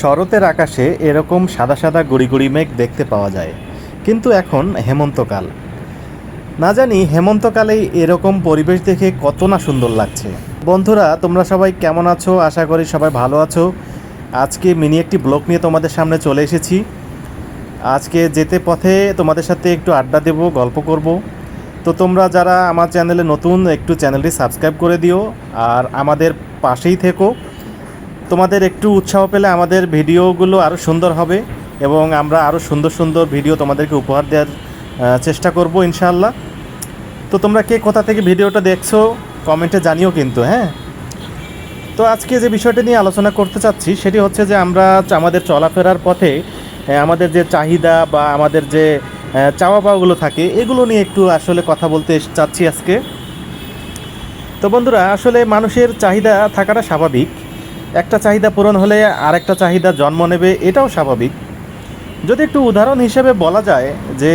শরতের আকাশে এরকম সাদা সাদা গুড়ি গুড়ি মেঘ দেখতে পাওয়া যায়, কিন্তু এখন হেমন্তকাল। না জানি হেমন্তকালেই এরকম পরিবেশ দেখে কত না সুন্দর লাগছে। বন্ধুরা, তোমরা সবাই কেমন আছো? আশা করি সবাই ভালো আছো। আজকে মিনি একটি ব্লগ নিয়ে তোমাদের সামনে চলে এসেছি। আজকে যেতে পথে তোমাদের সাথে একটু আড্ডা দেব, গল্প করব। তো তোমরা যারা আমার চ্যানেলে নতুন, একটু চ্যানেলটি সাবস্ক্রাইব করে দিও আর আমাদের পাশেই থেকো। তোমাদের একটু উৎসাহ পেলে আমাদের ভিডিওগুলো আরও সুন্দর হবে এবং আমরা আরও সুন্দর সুন্দর ভিডিও তোমাদেরকে উপহার দেওয়ার চেষ্টা করব ইনশাআল্লাহ। তো তোমরা কে কোথা থেকে ভিডিওটা দেখছো কমেন্টে জানিও কিন্তু, হ্যাঁ। তো আজকে যে বিষয়টা নিয়ে আলোচনা করতে চাচ্ছি সেটি হচ্ছে যে আমরা আমাদের চলাফেরার পথে আমাদের যে চাহিদা বা আমাদের যে চাওয়া পাওয়াগুলো থাকে এগুলো নিয়ে একটু আসলে কথা বলতে চাচ্ছি আজকে। তো বন্ধুরা, আসলে মানুষের চাহিদা থাকাটা স্বাভাবিক। একটা চাহিদা পূরণ হলে আরেকটা চাহিদা জন্ম নেবে, এটাও স্বাভাবিক। যদি একটু উদাহরণ হিসেবে বলা যায় যে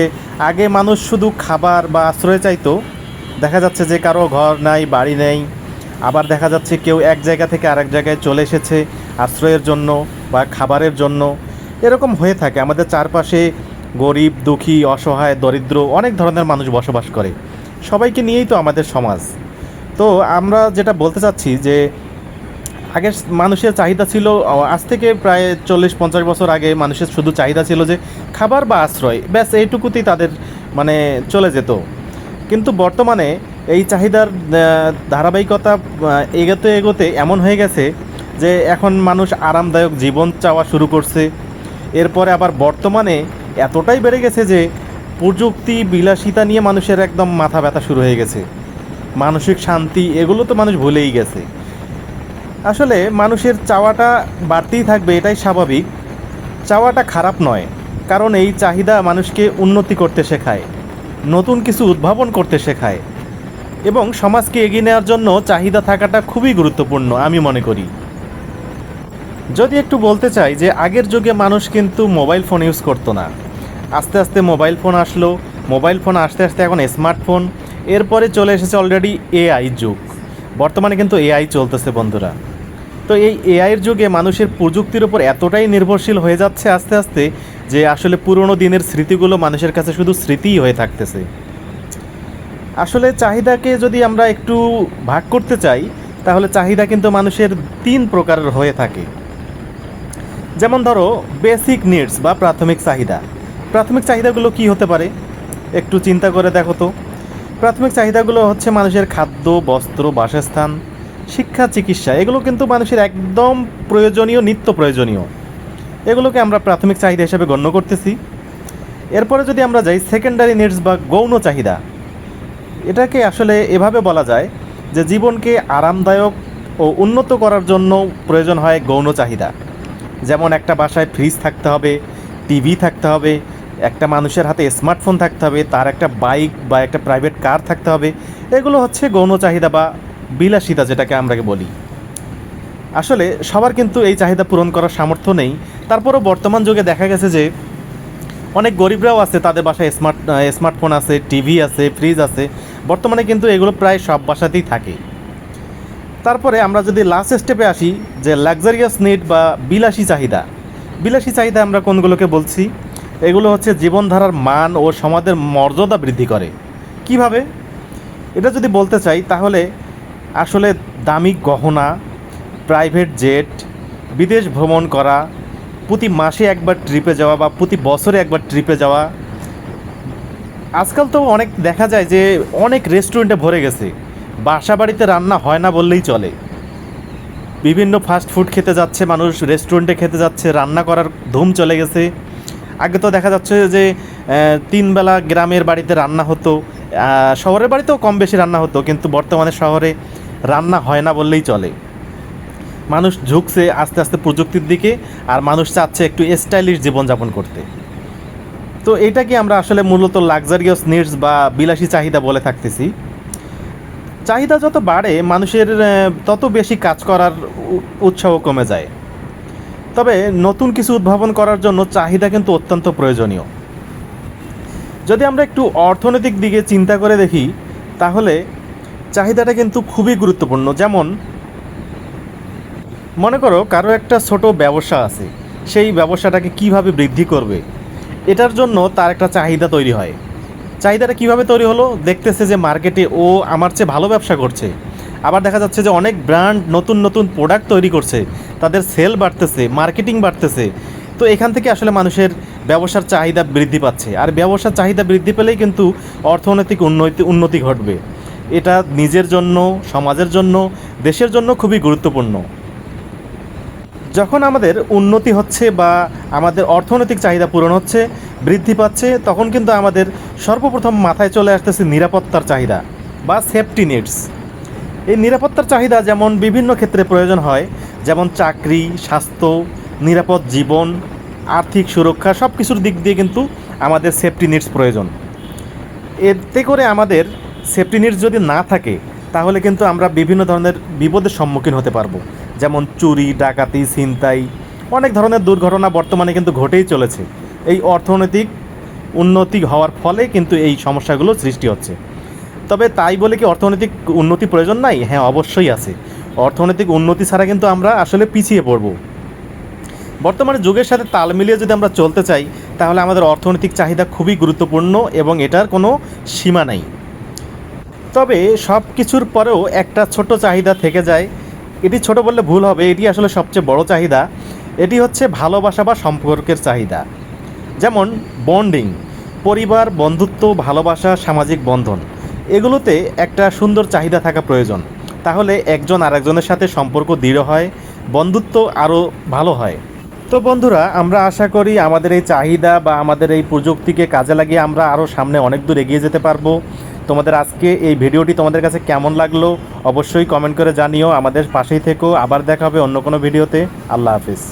আগে মানুষ শুধু খাবার বা আশ্রয় চাইতো, দেখা যাচ্ছে যে কারো ঘর নাই, বাড়ি নেই, আবার দেখা যাচ্ছে কেউ এক জায়গা থেকে আরেক জায়গায় চলে এসেছে আশ্রয়ের জন্য বা খাবারের জন্য। এরকম হয়ে থাকে আমাদের চারপাশে। গরিব, দুঃখী, অসহায়, দরিদ্র অনেক ধরনের মানুষ বসবাস করে। সবাইকে নিয়েই তো আমাদের সমাজ। তো আমরা যেটা বলতে চাচ্ছি যে আগের মানুষের চাহিদা ছিল, আজ থেকে প্রায় 40-50 বছর আগে মানুষের শুধু চাহিদা ছিল যে খাবার বা আশ্রয়, ব্যাস এইটুকুতেই তাদের মানে চলে যেত। কিন্তু বর্তমানে এই চাহিদার ধারাবাহিকতা এগোতে এগোতে এমন হয়ে গেছে যে এখন মানুষ আরামদায়ক জীবন চাওয়া শুরু করছে। এরপরে আবার বর্তমানে এতটাই বেড়ে গেছে যে প্রযুক্তি বিলাসিতা নিয়ে মানুষের একদম মাথা ব্যথা শুরু হয়ে গেছে। মানসিক শান্তি এগুলো তো মানুষ ভুলেই গেছে। আসলে মানুষের চাওয়াটা বাড়তেই থাকবে, এটাই স্বাভাবিক। চাওয়াটা খারাপ নয়, কারণ এই চাহিদা মানুষকে উন্নতি করতে শেখায়, নতুন কিছু উদ্ভাবন করতে শেখায় এবং সমাজকে এগিয়ে নেওয়ার জন্য চাহিদা থাকাটা খুবই গুরুত্বপূর্ণ আমি মনে করি। যদি একটু বলতে চাই যে আগের যুগে মানুষ কিন্তু মোবাইল ফোন ইউজ করতো না, আস্তে আস্তে মোবাইল ফোন আসলো। মোবাইল ফোন আসতে আসতে এখন স্মার্টফোন, এরপরে চলে এসেছে অলরেডি এআই যুগ। বর্তমানে কিন্তু এআই চলতেছে বন্ধুরা। তো এই এআইয়ের যুগে মানুষের প্রযুক্তির উপর এতটাই নির্ভরশীল হয়ে যাচ্ছে আস্তে আস্তে যে আসলে পুরনো দিনের স্মৃতিগুলো মানুষের কাছে শুধু স্মৃতিই হয়ে থাকতেছে। আসলে চাহিদাকে যদি আমরা একটু ভাগ করতে চাই তাহলে চাহিদা কিন্তু মানুষের 3 প্রকারের হয়ে থাকে। যেমন ধরো বেসিক নিডস বা প্রাথমিক চাহিদা। প্রাথমিক চাহিদাগুলো কি হতে পারে একটু চিন্তা করে দেখো তো। প্রাথমিক চাহিদাগুলো হচ্ছে মানুষের খাদ্য, বস্ত্র, বাসস্থান, শিক্ষা, চিকিৎসা। এগুলো কিন্তু মানুষের একদম প্রয়োজনীয়, নিত্য প্রয়োজনীয়। এগুলোকে আমরা প্রাথমিক চাহিদা হিসেবে গণ্য করতেছি। এরপরে যদি আমরা যাই সেকেন্ডারি নিডস বা গৌণ চাহিদা, এটাকে আসলে এভাবে বলা যায় যে জীবনকে আরামদায়ক ও উন্নত করার জন্য প্রয়োজন হয় গৌণ চাহিদা। যেমন একটা বাসায় ফ্রিজ থাকতে হবে, টিভি থাকতে হবে, একটা মানুষের হাতে স্মার্টফোন থাকতে হবে, তার একটা বাইক বা একটা প্রাইভেট কার থাকতে হবে। এগুলো হচ্ছে গৌণ চাহিদা বা বিলাসিতা যেটাকে আমরা বলি। আসলে সবার কিন্তু এই চাহিদা পূরণ করার সামর্থ্য নেই। তারপরও বর্তমান যুগে দেখা গেছে যে অনেক গরিবরাও আছে, তাদের বাসায় স্মার্টফোন আছে, টিভি আছে, ফ্রিজ আছে। বর্তমানে কিন্তু এগুলো প্রায় সব বাসাতেই থাকে। তারপরে আমরা যদি লাস্ট স্টেপে আসি যে লাক্সারিয়াস নিড বা বিলাসী চাহিদা। বিলাসী চাহিদা আমরা কোনগুলোকে বলছি? এগুলো হচ্ছে জীবনধারার মান ও সমাজের মর্যাদা বৃদ্ধি করে। কিভাবে? এটা যদি বলতে চাই তাহলে আসলে দামি গহনা, প্রাইভেট জেট, বিদেশ ভ্রমণ করা, প্রতি মাসে একবার ট্রিপে যাওয়া বা প্রতি বছরে একবার ট্রিপে যাওয়া। আজকাল তো অনেক দেখা যায় যে অনেক রেস্টুরেন্টে ভরে গেছে, বাসা বাড়িতে রান্না হয় না বললেই চলে। বিভিন্ন ফাস্ট ফুড খেতে যাচ্ছে মানুষ, রেস্টুরেন্টে খেতে যাচ্ছে, রান্না করার ধুম চলে গেছে। আগে তো দেখা যাচ্ছে যে 3 বেলা গ্রামের বাড়িতে রান্না হতো, শহরের বাড়িতেও কম বেশি রান্না হতো, কিন্তু বর্তমানে শহরে রান্না হয় না বললেই চলে। মানুষ ঝুঁকছে আস্তে আস্তে প্রযুক্তির দিকে, আর মানুষ চাচ্ছে একটু স্টাইলিশ জীবনযাপন করতে। তো এটাকে আমরা আসলে মূলত লাক্সারিয়াস নিডস বা বিলাসী চাহিদা বলে থাকতেছি। চাহিদা যত বাড়ে মানুষের তত বেশি কাজ করার উৎসাহ কমে যায়। তবে নতুন কিছু উদ্ভাবন করার জন্য চাহিদা কিন্তু অত্যন্ত প্রয়োজনীয়। যদি আমরা একটু অর্থনৈতিক দিকে চিন্তা করে দেখি তাহলে চাহিদাটা কিন্তু খুবই গুরুত্বপূর্ণ। যেমন মনে করো কারো একটা ছোট ব্যবসা আছে, সেই ব্যবসাটাকে কিভাবে বৃদ্ধি করবে, এটার জন্য তার একটা চাহিদা তৈরি হয়। চাহিদাটা কিভাবে তৈরি হলো, দেখতেছে যে মার্কেটে ও আমার চেয়ে ভালো ব্যবসা করছে, আবার দেখা যাচ্ছে যে অনেক ব্র্যান্ড নতুন নতুন প্রোডাক্ট তৈরি করছে, তাদের সেল বাড়তেছে, মার্কেটিং বাড়তেছে। তো এখান থেকে আসলে মানুষের ব্যবসার চাহিদা বৃদ্ধি পাচ্ছে, আর ব্যবসার চাহিদা বৃদ্ধি পেলেই কিন্তু অর্থনৈতিক উন্নতি ঘটবে। এটা নিজের জন্য, সমাজের জন্য, দেশের জন্য খুবই গুরুত্বপূর্ণ। যখন আমাদের উন্নতি হচ্ছে বা আমাদের অর্থনৈতিক চাহিদা পূরণ হচ্ছে, বৃদ্ধি পাচ্ছে, তখন কিন্তু আমাদের সর্বপ্রথম মাথায় চলে আসতেছে নিরাপত্তার চাহিদা বা সেফটি নিডস। এই নিরাপত্তার চাহিদা যেমন বিভিন্ন ক্ষেত্রে প্রয়োজন হয়, যেমন চাকরি, স্বাস্থ্য, নিরাপদ জীবন, আর্থিক সুরক্ষা, সব কিছুর দিক দিয়ে কিন্তু আমাদের সেফটি নিডস প্রয়োজন। এতে করে আমাদের সেফটি নিডস যদি না থাকে, তাহলে কিন্তু আমরা বিভিন্ন ধরনের বিপদের সম্মুখীন হতে পারবো, যেমন চুরি, ডাকাতি, ছিনতাই, অনেক ধরনের দুর্ঘটনা বর্তমানে কিন্তু ঘটেই চলেছে। এই অর্থনৈতিক উন্নতি হওয়ার ফলে কিন্তু এই সমস্যাগুলো সৃষ্টি হচ্ছে। তবে তাই বলে কি অর্থনৈতিক উন্নতি প্রয়োজন নাই? হ্যাঁ, অবশ্যই আছে। অর্থনৈতিক উন্নতি ছাড়া কিন্তু আমরা আসলে পিছিয়ে পড়ব। বর্তমানে যুগের সাথে তাল মিলিয়ে যদি আমরা চলতে চাই, তাহলে আমাদের অর্থনৈতিক চাহিদা খুবই গুরুত্বপূর্ণ এবং এটার কোনো সীমা নেই। তবে সব কিছুর পরেও একটা ছোট চাহিদা থেকে যায়। এটি ছোট বললে ভুল হবে, এটি আসলে সবচেয়ে বড় চাহিদা। এটি হচ্ছে ভালোবাসা বা সম্পর্কের চাহিদা। যেমন বন্ডিং, পরিবার, বন্ধুত্ব, ভালোবাসা, সামাজিক বন্ধন, এগুলোতে একটা সুন্দর চাহিদা থাকা প্রয়োজন। তাহলে একজন আরেকজনের সাথে সম্পর্ক দৃঢ় হয়, বন্ধুত্ব আরও ভালো হয়। তো বন্ধুরা, আমরা আশা করি আমাদের এই চাহিদা বা আমাদের এই প্রযুক্তিকে কাজে লাগিয়ে আমরা আরও সামনে অনেক দূর এগিয়ে যেতে পারবো। তোমাদের আজকে এই ভিডিওটি তোমাদের কাছে কেমন লাগলো অবশ্যই কমেন্ট করে জানিও। আমাদের পাশেই থেকো। আবার দেখা হবে অন্য কোনো ভিডিওতে। আল্লাহ হাফিজ।